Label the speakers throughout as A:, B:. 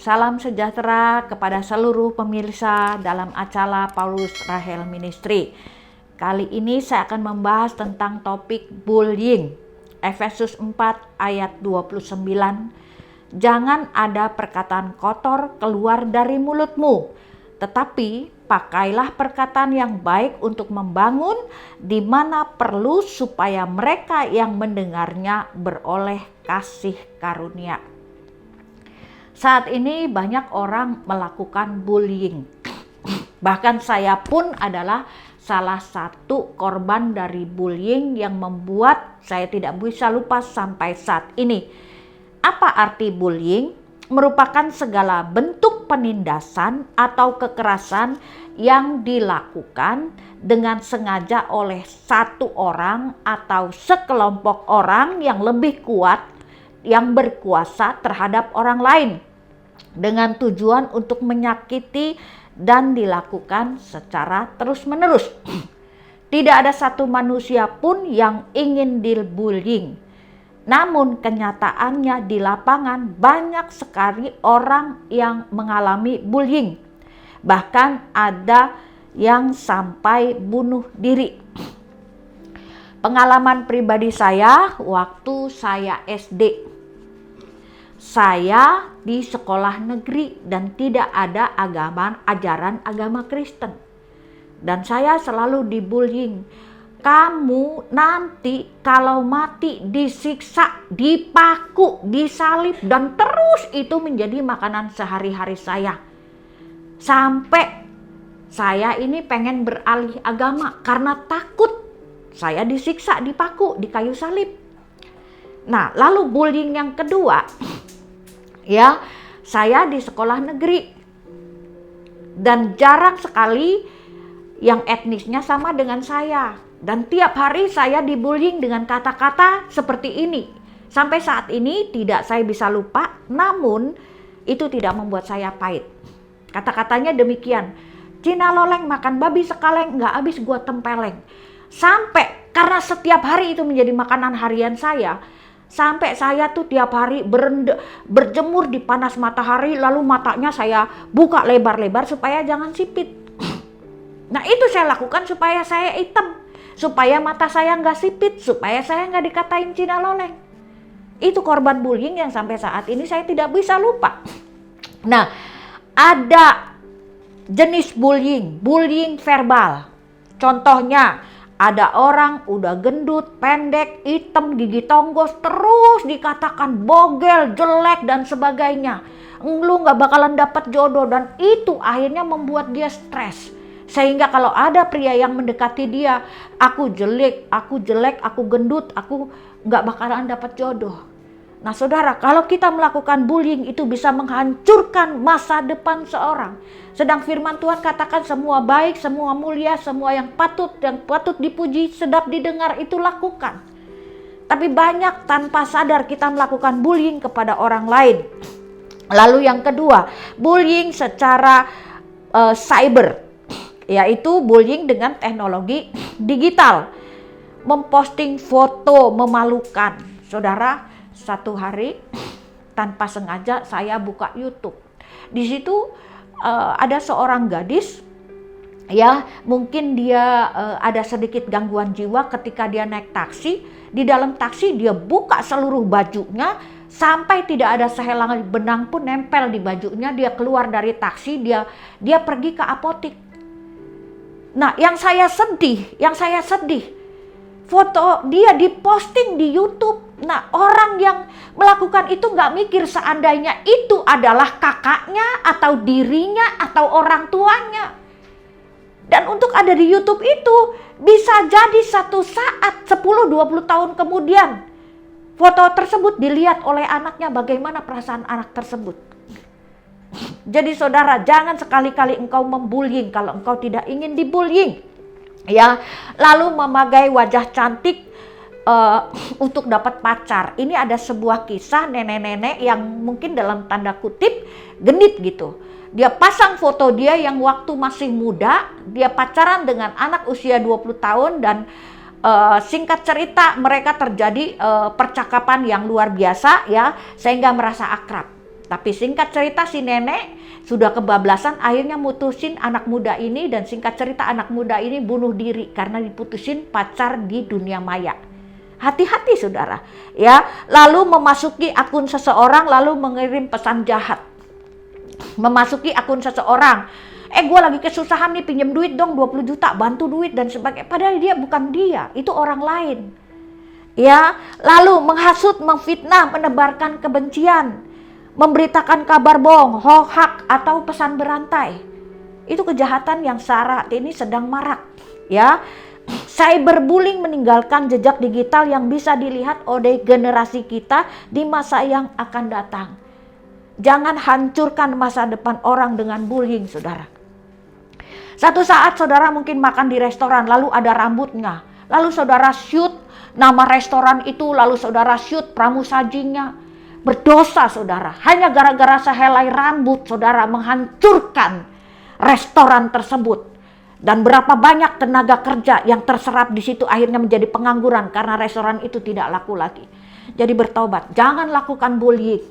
A: Salam sejahtera kepada seluruh pemirsa dalam acara Paulus Rahel Ministry. Kali ini saya akan membahas tentang topik bullying. Efesus 4 ayat 29. Jangan ada perkataan kotor keluar dari mulutmu, tetapi pakailah perkataan yang baik untuk membangun di mana perlu supaya mereka yang mendengarnya beroleh kasih karunia. Saat ini banyak orang melakukan bullying. Bahkan saya pun adalah salah satu korban dari bullying yang membuat saya tidak bisa lupa sampai saat ini. Apa arti bullying? Merupakan segala bentuk penindasan atau kekerasan yang dilakukan dengan sengaja oleh satu orang atau sekelompok orang yang lebih kuat yang berkuasa terhadap orang lain dengan tujuan untuk menyakiti dan dilakukan secara terus-menerus. Tidak ada satu manusia pun yang ingin dibullying. Namun kenyataannya di lapangan banyak sekali orang yang mengalami bullying. Bahkan ada yang sampai bunuh diri. Pengalaman pribadi saya waktu saya SD. Saya di sekolah negeri dan tidak ada ajaran agama Kristen. Dan saya selalu dibullying. Kamu nanti kalau mati disiksa, dipaku, disalib, dan terus itu menjadi makanan sehari-hari saya. Sampai saya ini pengen beralih agama karena takut saya disiksa, dipaku, di kayu salib. Nah, lalu bullying yang kedua, ya, saya di sekolah negeri dan jarang sekali yang etnisnya sama dengan saya. Dan tiap hari saya dibullying dengan kata-kata seperti ini. Sampai saat ini tidak saya bisa lupa, namun itu tidak membuat saya pahit. Kata-katanya demikian, Cina loleng makan babi sekaleng, nggak habis gua tempeleng. Sampai karena setiap hari itu menjadi makanan harian saya, sampai saya tuh tiap hari berjemur di panas matahari, lalu matanya saya buka lebar-lebar supaya jangan sipit. Nah itu saya lakukan supaya saya hitam, supaya mata saya nggak sipit, supaya saya nggak dikatain Cina loleng. Itu korban bullying yang sampai saat ini saya tidak bisa lupa. Nah, ada jenis bullying verbal. Contohnya, ada orang udah gendut, pendek, hitam, gigi tonggos, terus dikatakan bogel, jelek, dan sebagainya. Lu gak bakalan dapat jodoh, dan itu akhirnya membuat dia stres. Sehingga kalau ada pria yang mendekati dia, aku jelek, aku gendut, aku gak bakalan dapat jodoh. Nah saudara, kalau kita melakukan bullying itu bisa menghancurkan masa depan seorang. Sedang firman Tuhan katakan semua baik, semua mulia, semua yang patut dipuji, sedap didengar itu lakukan. Tapi banyak tanpa sadar kita melakukan bullying kepada orang lain. Lalu yang kedua, bullying secara cyber, yaitu bullying dengan teknologi digital. Memposting foto memalukan. Saudara, satu hari tanpa sengaja saya buka YouTube. Di situ ada seorang gadis, ya mungkin dia ada sedikit gangguan jiwa ketika dia naik taksi. Di dalam taksi dia buka seluruh bajunya sampai tidak ada sehelai benang pun nempel di bajunya. Dia keluar dari taksi, dia pergi ke apotik. Nah, yang saya sedih, foto dia diposting di YouTube. Nah, orang yang melakukan itu nggak mikir seandainya itu adalah kakaknya atau dirinya atau orang tuanya. Dan untuk ada di YouTube itu bisa jadi satu saat 10-20 tahun kemudian foto tersebut dilihat oleh anaknya, bagaimana perasaan anak tersebut. Jadi saudara, jangan sekali-kali engkau membullying kalau engkau tidak ingin dibullying. Ya, lalu memakai wajah cantik untuk dapat pacar. Ini ada sebuah kisah nenek-nenek yang mungkin dalam tanda kutip genit gitu. Dia pasang foto dia yang waktu masih muda, dia pacaran dengan anak usia 20 tahun dan singkat cerita mereka terjadi percakapan yang luar biasa ya, sehingga merasa akrab. Tapi singkat cerita si nenek sudah kebablasan, akhirnya mutusin anak muda ini, dan singkat cerita anak muda ini bunuh diri karena diputusin pacar di dunia maya. Hati-hati saudara, ya. Lalu memasuki akun seseorang, lalu mengirim pesan jahat. Memasuki akun seseorang, gue lagi kesusahan nih, pinjam duit dong 20 juta, bantu duit dan sebagainya. Padahal dia bukan dia, itu orang lain. Ya, lalu menghasut, memfitnah, menebarkan kebencian, memberitakan kabar bohong, hoax atau pesan berantai. Itu kejahatan yang saat ini sedang marak, ya. Cyberbullying meninggalkan jejak digital yang bisa dilihat oleh generasi kita di masa yang akan datang. Jangan hancurkan masa depan orang dengan bullying, saudara. Satu saat saudara mungkin makan di restoran, lalu ada rambutnya, lalu saudara shoot nama restoran itu, lalu saudara shoot pramusajinya. Berdosa saudara, hanya gara-gara sehelai rambut saudara menghancurkan restoran tersebut. Dan berapa banyak tenaga kerja yang terserap di situ akhirnya menjadi pengangguran karena restoran itu tidak laku lagi. Jadi bertobat, jangan lakukan bullying.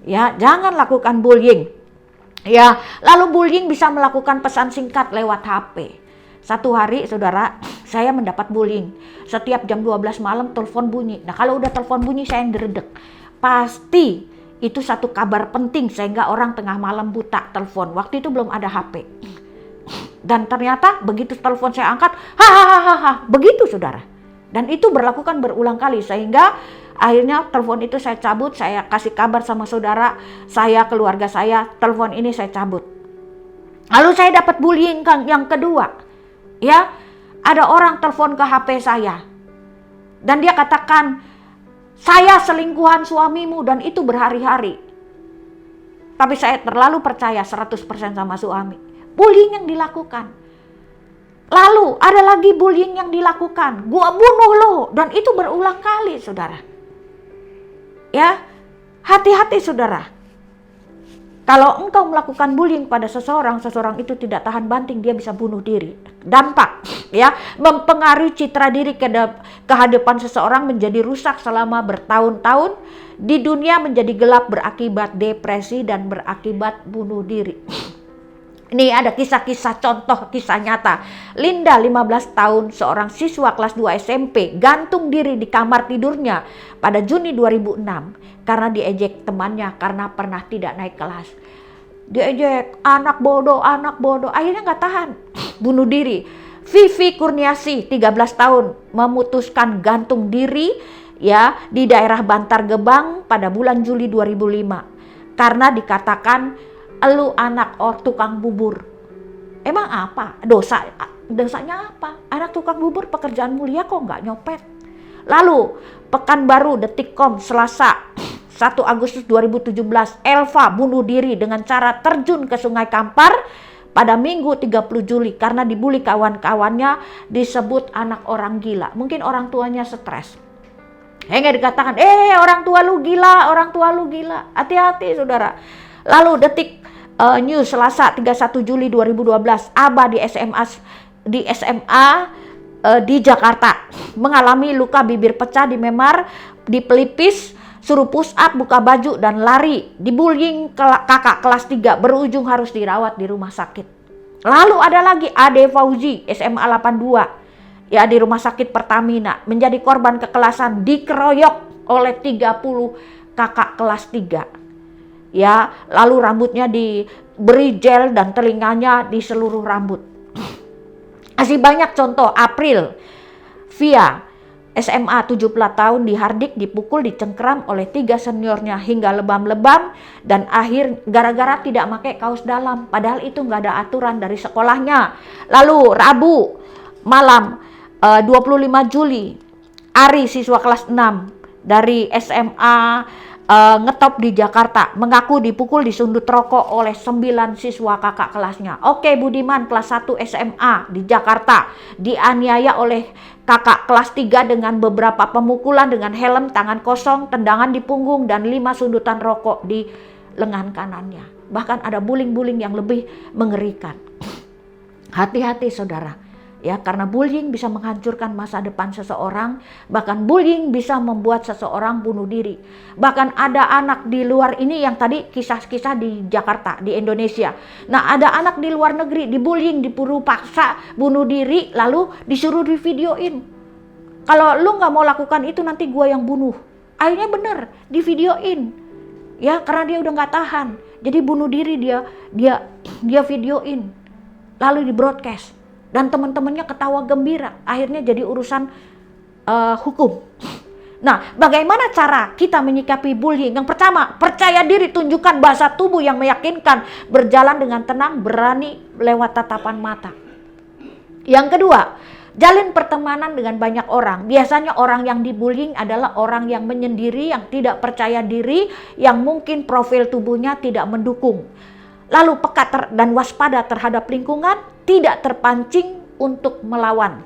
A: Ya, jangan lakukan bullying. Ya, lalu bullying bisa melakukan pesan singkat lewat HP. Satu hari saudara, saya mendapat bullying. Setiap jam 12 malam telepon bunyi. Nah, kalau udah telepon bunyi saya yang deredek. Pasti itu satu kabar penting sehingga orang tengah malam buta telepon. Waktu itu belum ada HP. Dan ternyata begitu telepon saya angkat, hahaha, begitu saudara. Dan itu berlakukan berulang kali sehingga akhirnya telepon itu saya cabut, saya kasih kabar sama saudara, saya, keluarga saya, telepon ini saya cabut. Lalu saya dapat bullying yang kedua. Ya, ada orang telepon ke HP saya. Dan dia katakan, saya selingkuhan suamimu, dan itu berhari-hari. Tapi saya terlalu percaya 100% sama suami. Bullying yang dilakukan. Lalu ada lagi bullying yang dilakukan. Gua bunuh lo, dan itu berulang kali saudara. Ya, hati-hati saudara. Kalau engkau melakukan bullying pada seseorang, seseorang itu tidak tahan banting, dia bisa bunuh diri. Dampak, ya, mempengaruhi citra diri ke hadapan seseorang menjadi rusak selama bertahun-tahun. Di dunia menjadi gelap, berakibat depresi dan berakibat bunuh diri. Ini ada kisah-kisah contoh, kisah nyata. Linda 15 tahun, seorang siswa kelas 2 SMP, gantung diri di kamar tidurnya pada Juni 2006 karena diejek temannya karena pernah tidak naik kelas. Diejek, anak bodoh, akhirnya nggak tahan, bunuh diri. Vivi Kurniasi 13 tahun memutuskan gantung diri ya di daerah Bantar Gebang pada bulan Juli 2005 karena dikatakan elu anak tukang bubur. Emang apa? Dosanya apa? Anak tukang bubur pekerjaan mulia kok nggak nyopet. Lalu Pekanbaru Detikcom Selasa 1 Agustus 2017, Elva bunuh diri dengan cara terjun ke Sungai Kampar pada Minggu 30 Juli karena dibully kawan-kawannya, disebut anak orang gila. Mungkin orang tuanya stres. Hingga dikatakan, orang tua lu gila, orang tua lu gila. Hati-hati saudara. Lalu Detik News Selasa 31 Juli 2012, Aba di SMA di Jakarta mengalami luka bibir pecah, di memar, di pelipis, suruh push up, buka baju dan lari, dibullying kakak kelas 3, berujung harus dirawat di rumah sakit. Lalu ada lagi Ade Fauzi SMA 82 ya di rumah sakit Pertamina, menjadi korban kekerasan, dikeroyok oleh 30 kakak kelas 3. Ya, lalu rambutnya diberi gel dan telinganya di seluruh rambut. Masih banyak contoh. April, Via SMA 17 tahun dihardik, dipukul, dicengkeram oleh 3 seniornya hingga lebam-lebam dan akhir gara-gara tidak pakai kaos dalam. Padahal itu nggak ada aturan dari sekolahnya. Lalu Rabu malam 25 Juli, Ari siswa kelas 6 dari SMA Ngetop di Jakarta mengaku dipukul, disundut rokok oleh 9 siswa kakak kelasnya. Oke, Budiman kelas 1 SMA di Jakarta dianiaya oleh kakak kelas 3 dengan beberapa pemukulan dengan helm, tangan kosong, tendangan di punggung dan 5 sundutan rokok di lengan kanannya. Bahkan ada bullying-bullying yang lebih mengerikan. Hati-hati saudara. Ya, karena bullying bisa menghancurkan masa depan seseorang, bahkan bullying bisa membuat seseorang bunuh diri. Bahkan ada anak di luar ini yang tadi kisah-kisah di Jakarta, di Indonesia. Nah, ada anak di luar negeri dibullying, disuruh paksa bunuh diri, lalu disuruh divideoin. Kalau lu nggak mau lakukan itu nanti gua yang bunuh. Akhirnya bener, divideoin. Ya, karena dia udah nggak tahan. Jadi bunuh diri dia videoin, lalu di broadcast. Dan teman-temannya ketawa gembira, akhirnya jadi urusan hukum. Nah, bagaimana cara kita menyikapi bullying? Yang pertama, percaya diri, tunjukkan bahasa tubuh yang meyakinkan, berjalan dengan tenang, berani lewat tatapan mata. Yang kedua, jalin pertemanan dengan banyak orang. Biasanya orang yang dibullying adalah orang yang menyendiri, yang tidak percaya diri, yang mungkin profil tubuhnya tidak mendukung. Lalu peka dan waspada terhadap lingkungan, tidak terpancing untuk melawan.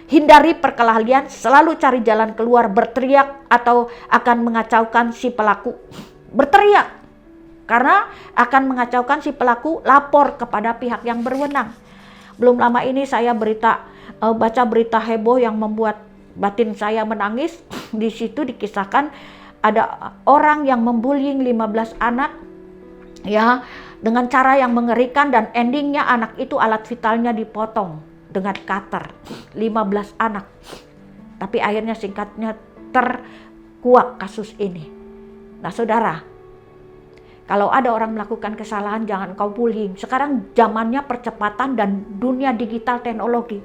A: Hindari perkelahian, selalu cari jalan keluar, berteriak atau akan mengacaukan si pelaku. Berteriak, karena akan mengacaukan si pelaku, lapor kepada pihak yang berwenang. Belum lama ini saya baca berita heboh yang membuat batin saya menangis. Di situ dikisahkan ada orang yang membullying 15 anak, ya, dengan cara yang mengerikan, dan endingnya anak itu alat vitalnya dipotong dengan cutter. 15 anak. Tapi akhirnya singkatnya terkuak kasus ini. Nah, saudara, kalau ada orang melakukan kesalahan jangan kau bullying. Sekarang zamannya percepatan dan dunia digital teknologi.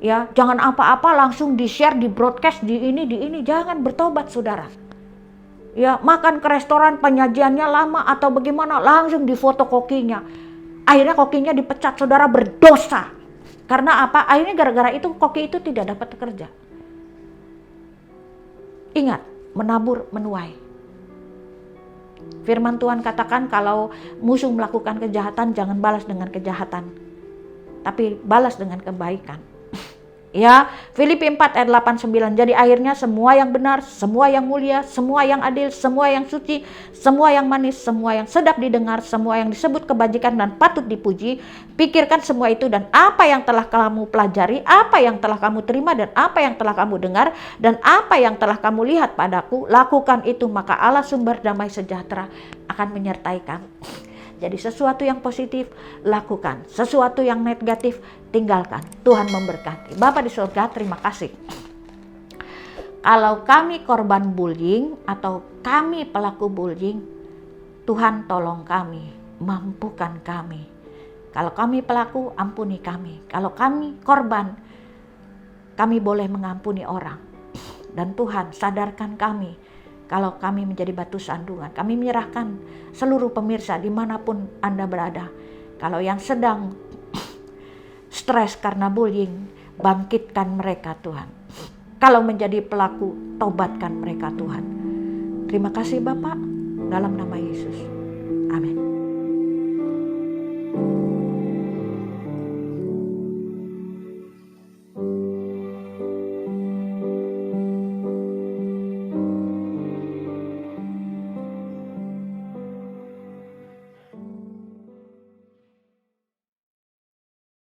A: Ya, jangan apa-apa langsung di-share, di-broadcast, di ini, jangan. Bertobat, saudara. Ya, makan ke restoran penyajiannya lama atau bagaimana, langsung difoto kokinya. Akhirnya kokinya dipecat, saudara, berdosa. Karena apa? Akhirnya gara-gara itu koki itu tidak dapat bekerja. Ingat, menabur menuai. Firman Tuhan katakan kalau musuh melakukan kejahatan, jangan balas dengan kejahatan, tapi balas dengan kebaikan. Ya, Filipi 4 ayat 8-9. Jadi akhirnya semua yang benar, semua yang mulia, semua yang adil, semua yang suci, semua yang manis, semua yang sedap didengar, semua yang disebut kebajikan dan patut dipuji, pikirkan semua itu, dan apa yang telah kamu pelajari, apa yang telah kamu terima, dan apa yang telah kamu dengar, dan apa yang telah kamu lihat padaku, lakukan itu, maka Allah sumber damai sejahtera akan menyertai kamu. Jadi sesuatu yang positif lakukan, sesuatu yang negatif tinggalkan. Tuhan memberkati. Bapa di surga, terima kasih. Kalau kami korban bullying atau kami pelaku bullying, Tuhan tolong kami, mampukan kami. Kalau kami pelaku, ampuni kami. Kalau kami korban, kami boleh mengampuni orang. Dan Tuhan sadarkan kami, kalau kami menjadi batu sandungan. Kami menyerahkan seluruh pemirsa dimanapun Anda berada. Kalau yang sedang stres karena bullying, bangkitkan mereka Tuhan. Kalau menjadi pelaku, tobatkan mereka Tuhan. Terima kasih Bapak, dalam nama Yesus. Amin.